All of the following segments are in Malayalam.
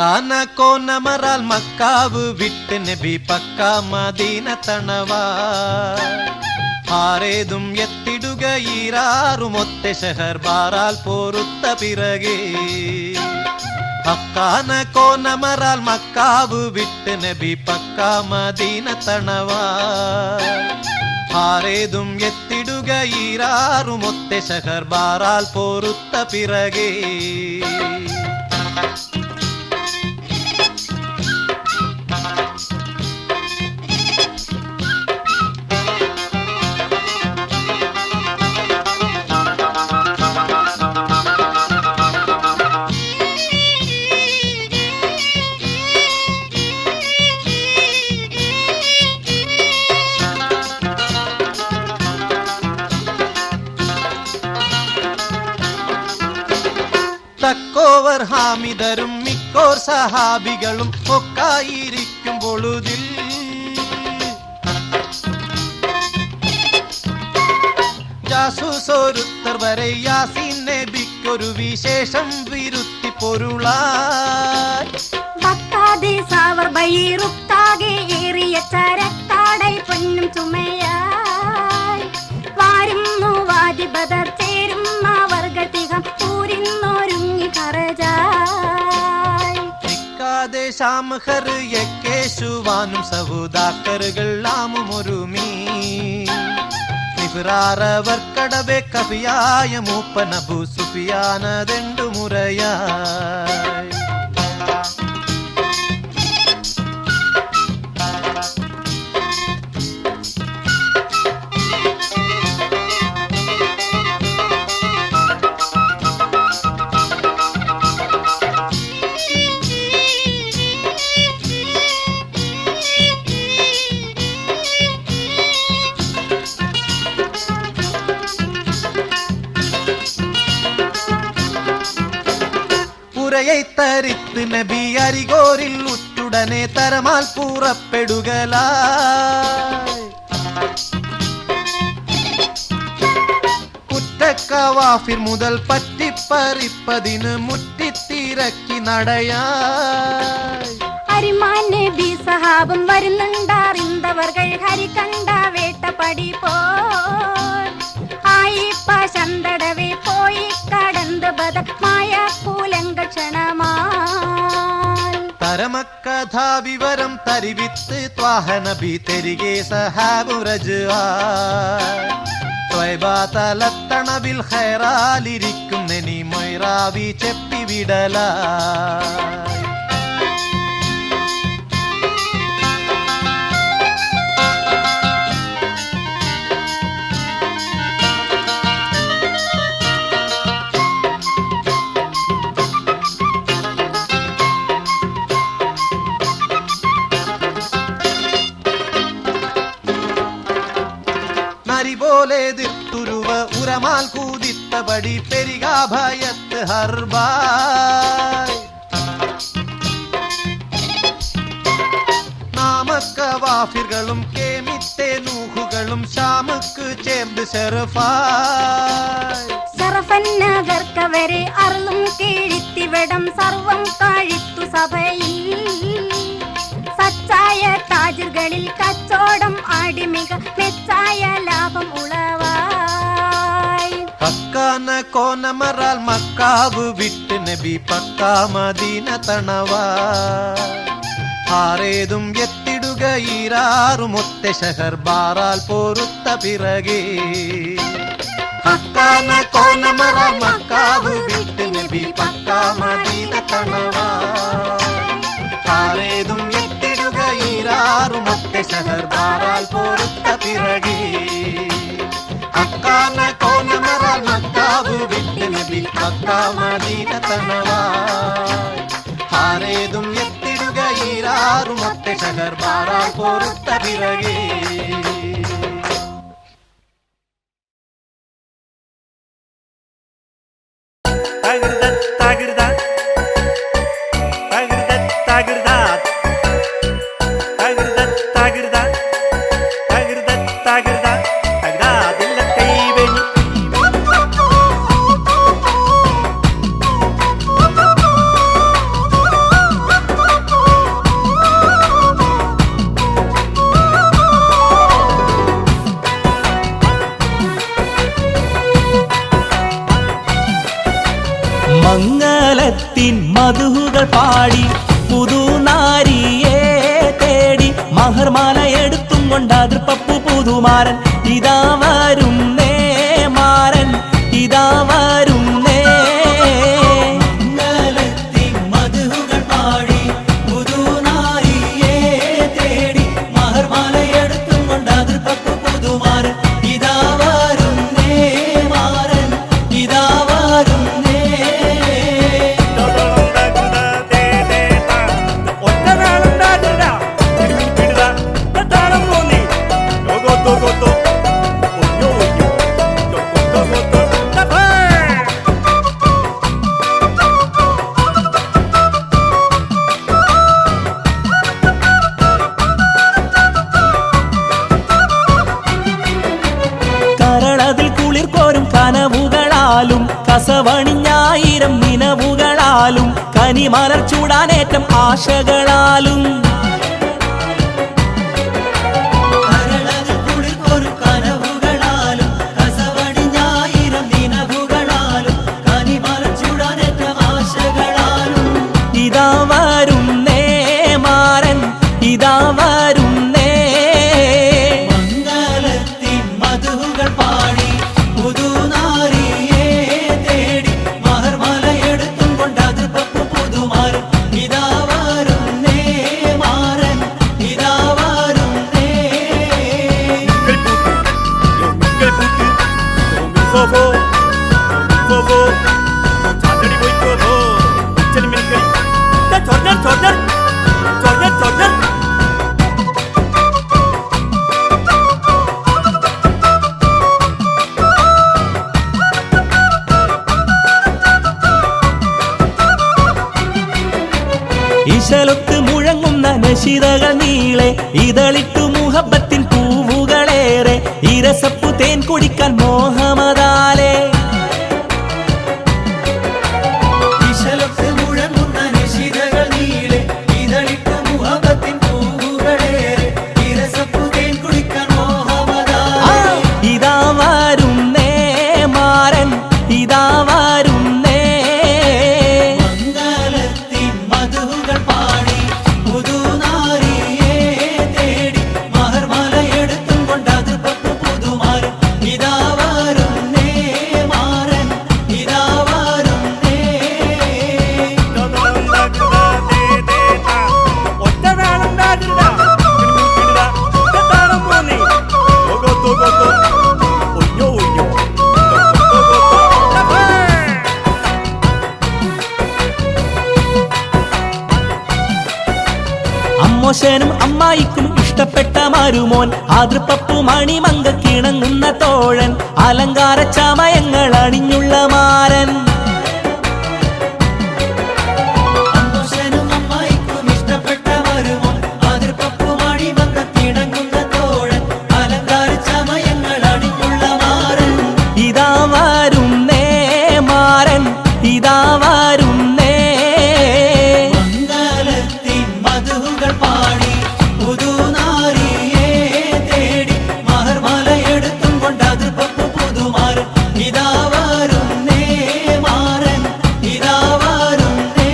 മക്കാന കോനമറാൽ മക്കാവ് വിട്ട് നബി പക്ക മദീന തണവാ ആരേതും എത്തിടുക ഈരാറുമൊത്തെ ഷഹർ ബാറാൽ പോരുത്ത പിറകെ മക്കാന കോനമറാൽ മക്കാവ് വിട്ട് നബി പക്ക മദീന തണവാ ആരേതും എത്തിടുക ഈരാറുമൊത്തെ ഷഹർ ബാറാൽ പോരുത്ത പിറകെ തക്കോവർ ഹാമിദരും മിക്കോർ സഹാബികളും ഒക്കായിരിക്കും പൊഴുതിൽ ജാസൂസോരുത്തർ വരെ യാസീൻ നബിക്കൊരു വിശേഷം വിരുത്തി പൊരുളായി ബക്കാദേശാവർ ബൈറുത്താകെ ഏറിയ ചരക്കാടൈ പൊന്നും ചുമയായി വാരുന്നു വാദി ബദർ ചേരും വർഗതികം പൂരിന്നൊരുങ്ങി കറജായി ദേശാമഹർ യക്കേശുവാനും സഹോദാക്കറുകൾ ആമുമൊരുമീ നിഫ്റാറവർ കടവെ കവിയായ മൂപ്പനബു സുഫിയാനതെണ്ടു മുറയായി തരിത്ത് നബി അരികോരിൽ ഉറ്റുടനെ തരമാൽ പുറപ്പെടുകലായി കുറ്റക്കവാഫിർ മുതൽ പറ്റിപ്പറിപ്പതിന് മുറ്റിത്തിരക്കി നടയായി അരിമാൻ നബി സഹാബം വരുന്നുണ്ടാറിന്തവർകൾ ഹരി കണ്ട വേട്ടപ്പടി പോൽ ആയിപ്പ ചന്തടവേ പോയി കടന്ന് ബദമായ കൂലങ്ക ക്ഷണമാൽ തരമക്കഥാ വിവരം തരിവിത്ത് ത്വാഹ നബി തെരികെ സഹാബുരജുവാ തലത്തണവിൽ ഖൈറാലിരിക്കും നെനി മൊയ്റാവി ചെപ്പിവിടലാ പോലെ എതിർത്തുരുവ ഉരമാൽ കൂതിത്തപടി പെരികാ ഭയത്ത് ഹർബായ് നാമക്കവാഫിറുകളും കേമിത്തെ നൂഹുകളും ഷാമുക്ക് ചേർന്ന് ഷെറഫായ് സറഫന്നകർക്കവരെ അറുളും കീഴിത്തിവിടം സർവം കാഴിത്തു സഭയിൽ സച്ചായ താജുകളിൽ കച്ചോടം ആടിമിക മെച്ചായ ലാഭം ഉളവായി പക്കാന കോനമറാൽ മക്കാവ് വിട്ട് നബി പക്കാ മദീന തണവാ ആരേതും എത്തിടുക ഈരാറുമൊത്തെ ഷഹർ ബാറാൽ പോരുത്ത പിറകെ പക്കാന കോനമറാൽ മക്കാവ് വിട്ട് നബി പക്കാ മദീന തണവാ ആരേതും എത്തിടുക ഈരാറുമൊത്തെ ഷഹർ ബാറാൽ പോരുത്ത പിറകെ അക്കാന കോനമറാൽ മക്കാവ് വിട്ട് നബി പക്കാ മദീന തണവാ ആരേതും എത്തിടുക ഈരാറുമൊത്തെ ഷഹർ ബാറാൽ പോരുത്ത പിറകെ മധുഹുകൾ പാടി പുതുനാരിയെ തേടി മഹർമാല എടുത്തും കൊണ്ട് അതിർപ്പപ്പു പുതുമാരൻ ഇതാ വരുന്നേ മാരൻ ഇതാ വരുന്നേ മധുഹുകൾ പാടി പുതുനാരിയെ തേടി മഹർമാല എടുത്തും കൊണ്ട് അതിർപ്പപ്പു പുതുമാരൻ ഇതാ വരുന്നേ മാരൻ ഇതാ വരുന്നേ. കരളതിൽ കുളിർ കോരും കനവുകളാലും കസവണിഞ്ഞായിരം നിനവുകളാലും കനിമലർ ചൂടാനേറ്റം ആശകളാലും ഇതാ വരുന്നേ മാരൻ ഇതാ വരുന്നേ മംഗളത്തിൻ മധുഹുകൾ പാടി പുതുനാരിയെ തേടി മഹർമാല എടുത്തും കൊണ്ട് അതിർപ്പപ്പു പുതുമാരൻ ഇതാ വരുന്നേ മാരൻ ഇതാ വരുന്നേ. ഇശലൊത്ത് മുഴങ്ങുന്ന നശിതകൾ നീളെ ഇതളിട്ടു മുഹബത്തിൻ പൂവുകളേറെ ഇരസപ്പു തേൻ കുടിക്കാൻ മോഹമതാലേ ഇശലൊത്ത് മുഴങ്ങുന്ന നിശിതകൾ നീളെ ഇതളിട്ടു മുഹബത്തിൻ പൂവുകളേറെ ഇരസപ്പു തേൻ കുടിക്കാൻ മോഹമതാലേ. ഇതാ വരുന്നേ മാരൻ ഇതാ വരുന്നേ മംഗളത്തിൻ മധുഹുകൾ പാടി പുതുനാരിയെ തേടി മഹർമാല എടുത്തും കൊണ്ട് അതിർപ്പപ്പു പുതുമാരൻ ഇതാ വരുന്നേ മാരൻ ഇതാ വരുന്നേ. അമ്മോശനും അമ്മായിക്കും ഇഷ്ടപ്പെട്ട മരുമോൻ ആതൃപ്പപ്പു മണിമങ്ക കിണങ്ങുന്ന തോഴൻ അലങ്കാര ചമയങ്ങൾ അണിഞ്ഞുള്ള മാരൻ അമ്മോശനും അമ്മായിക്കും ഇഷ്ടപ്പെട്ട മരുമോൻ അതിർപ്പപ്പു മണിമങ്ക കിണങ്ങുന്ന തോഴൻ അലങ്കാര ചമയങ്ങൾ അണിഞ്ഞുള്ള മാരൻ ഇതാ വരുന്നേ മാരൻ ഇതാ വരുന്നേ മംഗളത്തിൻ മധുഹുകൾ പാടി പുതുനാരിയെ തേടി മഹർമാല എടുത്തും കൊണ്ട് അതിർപ്പപ്പു പുതുമാരൻ ഇതാ വരുന്നേ മാരൻ ഇതാ വരുന്നേ.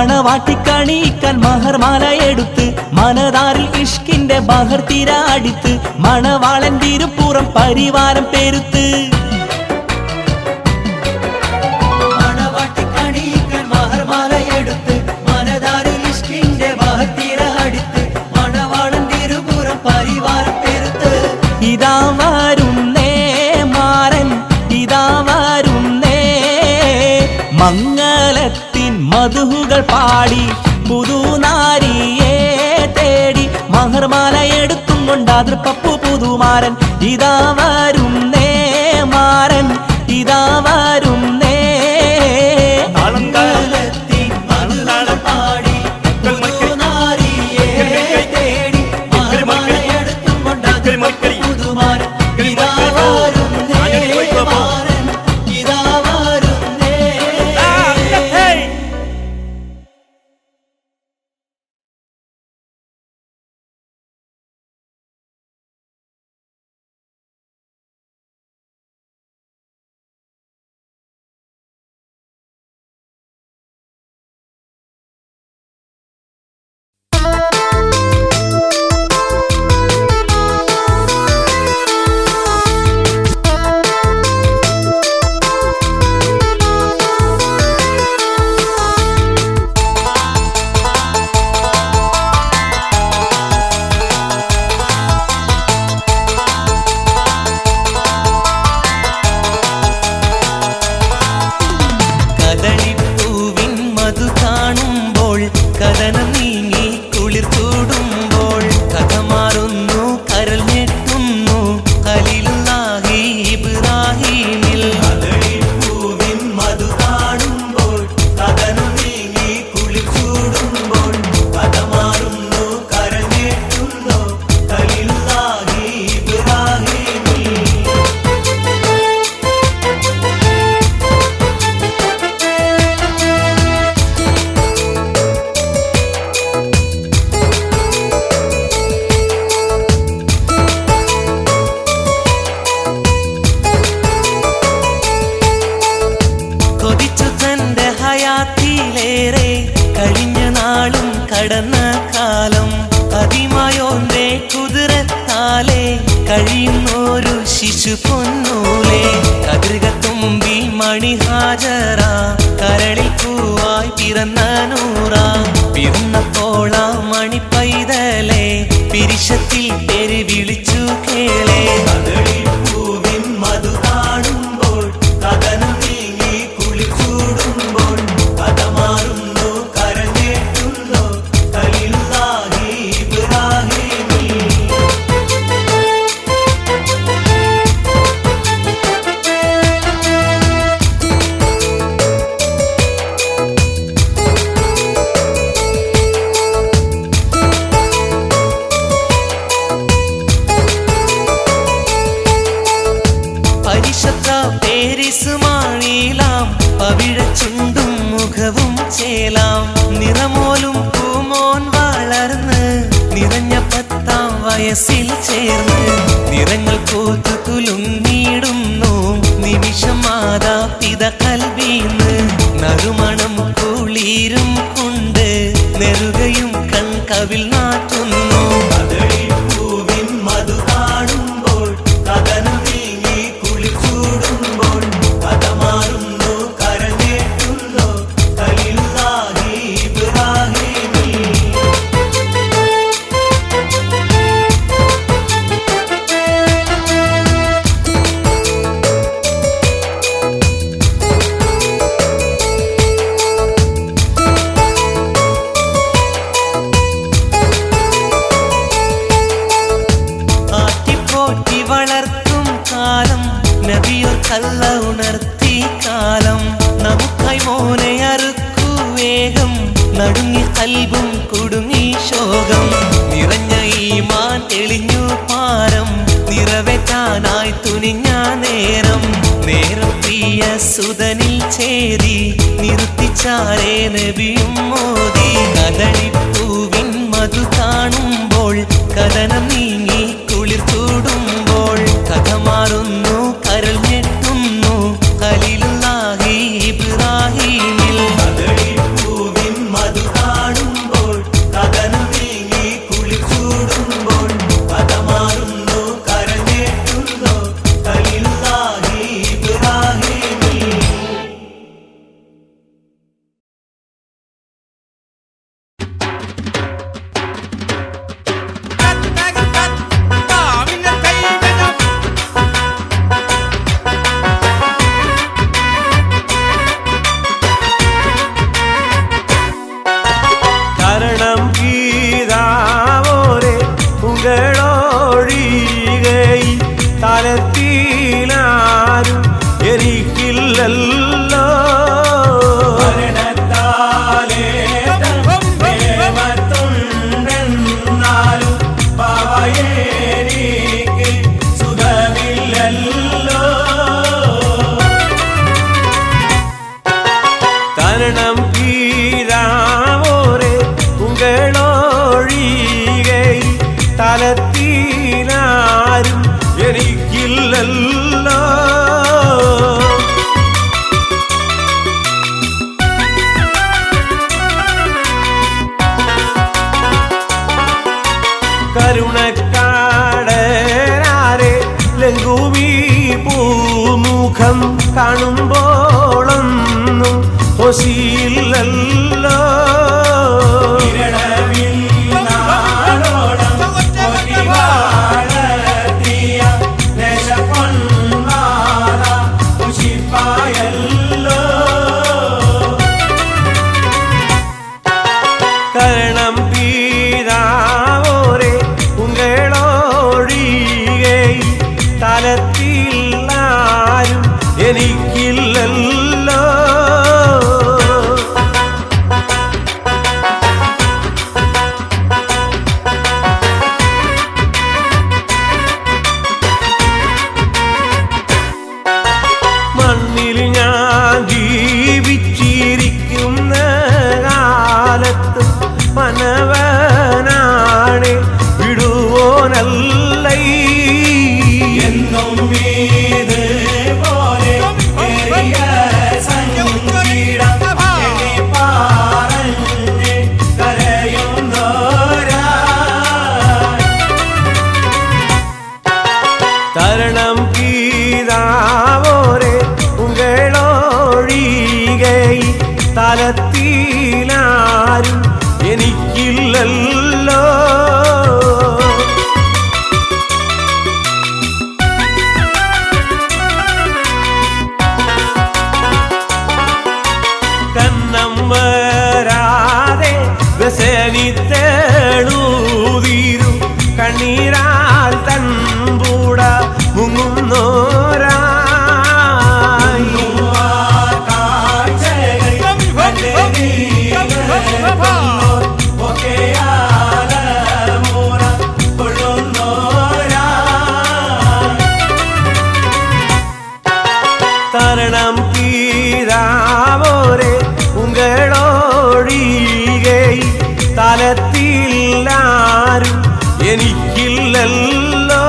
മണവാട്ടിക്കണിയിക്കാൻ മഹർമാല എടുത്ത് മനതാരിൽ ഇഷ്കിന്റെ ബഹർ തീര അടിത്ത് മണവാളൻ തിരുപ്പുറം പരിവാരം പെരുത്ത് മണവാട്ടിക്കണിയിക്കാൻ മഹർമാല എടുത്ത് മനതാരിൽ ഇഷ്കിന്റെ ബഹർ അടിത്ത് മണവാളൻ തിരുപുറം പരിവാരം പെരുത്ത് ഇതാ വരുന്നേ മാരൻ ഇതാ വരുന്നേ മംഗളത്തിൻ മധുഹുകൾ പാടി പുതുനാരിയെ തേടി മഹർമാല എടുത്തും കൊണ്ട് അതിർപ്പപ്പു പുതുമാരൻ ഇതാ വരുന്നേ മാരൻ ഇതാ വരുന്നേ മംഗളത്തിൻ മധുഹുകൾ പാടി പുതുനാരിയെ തേടി കാണുമ്പോൾ കഥനം നീങ്ങി കുളിർ കൂടുമ്പോൾ കഥ മാറുന്നു കരൾ ഞെട്ടുന്നു ഖലീലുല്ലാഹി ഇബ്രാഹീമിൽ പൂവിൻ മധു കാണുമ്പോൾ കഥനം നീങ്ങി കുളിർ കൂടുമ്പോൾ കഥ മാറുന്നു കരൾ ഞെട്ടുന്നു ഖലീലുല്ലാഹി ഇബ്രാഹീമിൽ കൊതിച്ചു തന്റെ ഹയാത്തിലേറെ കഴിഞ്ഞ നാളും കടന്ന കാലം അതിമായോന്റെ കുതിരത്താലെ കഴിയുന്നൊരു ശിശു പൊന്നൂലെ കതിർകത്തുമ്പി മണിഹാജറ കരളിൽ പൂവായി പിറന്ന നൂറ പിറന്നപ്പോൾ ആ മണിപ്പൈതലെ പിരിശത്തിൽ പേര് വിളിച്ചു കേളെ പൂവിൻ മധു കാണുമ്പോൾ കഥനം നീങ്ങി കുളിച്ചൂടുമ്പോൾ കഥ മാറുന്നു കരഞ്ഞേറ്റുന്നു ഖലീലുല്ലാഹി ഇബ്രാഹീമിൽ പരിശുദ്ധ പേരിസുമാണിലാം പവിഴച്ചുണ്ടും മുഖവും ചേലാം നിറമോലും പൂമോൻ വളർന്ന് നിറഞ്ഞ 10-ാം വയസ്സിൽ ചേർന്ന് നിറങ്ങൾ പൂത്തു കുലുങ്ങിടുന്നു നിമിഷം മാതാപിത കൽവീന്ന് നറുമണം കുളിരും കൊണ്ട് നെറുകയും കൺകവിൽ നാറ്റുന്നു പൂവിൻ മധു കാണുമ്പോൾ കഥനം നീങ്ങി കുളിച്ചൂടുമ്പോൾ കഥ മാറുന്നു കരഞ്ഞേറ്റുന്നു ഖലീലുല്ലാഹി ഇബ്രാഹീമിൽ ആറ്റിപ്പോറ്റി വളർത്തും കാലം നബിയോർ കല്ല ഉണർത്തി കാലം നമുക്കായി മോനെ അറുക്കു വേഗം നടുങ്ങി കൽബും കുടുങ്ങി ശോകം നിറഞ്ഞ ഈമാൻ തെളിഞ്ഞു പാരം നിറവേറ്റാനായി തുനിഞ്ഞ നേരം നേരം പ്രിയ സുതനിൽ ചേരി നിർത്തിച്ചാരേ നബിയും മോദി കദളിപ്പൂവിൻ മധു കാണുമ്പോൾ കഥനം നീങ്ങി കുളിർ കൂടുമ്പോൾ കഥ മാറുന്നു കരൾ ഞെട്ടുന്നു ഖലീലുല്ലാഹി ഇബ്രാഹീമിൽ പൂവിൻ മധു കാണുമ്പോൾ കഥനം നീങ്ങി കുളിർ കൂടുമ്പോൾ കഥ മാറുന്നു കരൾ ഞെട്ടുന്നു ഖലീലുല്ലാഹി ഇബ്രാഹീമിൽ கரணம் கீதாவோரே உங்களோழிகை தலத்தினாரும் எரிக்கில்லல்லோ மரணத்தாலே പ്രേമത്തുണ്ടെന്നാലും പാവയേരിക്ക് സുഖമില്ലല്ലോ തരണം കീരാവോരേ ഉങ്ങളോഴികை തലത്തിനാരും എനിക്കില്ലല്ലോ കരുണക്കാടനാരെ ലഘുവീ പൂമുഖം കാണുമ്പോളൊന്നും ഒസിയില്ലല്ലോ തലത്തിലാരും എനിക്കില്ലല്ലോ. കന്നം വരാതെ വ്യസനിത്തേണൂതീരും കണ്ണീരാൽ തൻപൂട മുങ്ങുന്നോരാ തരണം തീരാവോരെ ഉങ്ങളോഴികെ തലത്തിലാരും എനിക്കില്ലല്ലോ.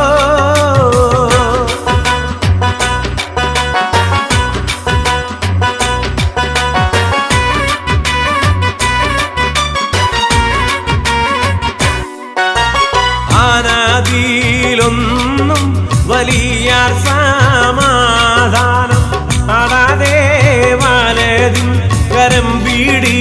ആനദിയിലൊന്നും വലിയ സമാധാനം അടാതെ വലതിൻ കരം പിടി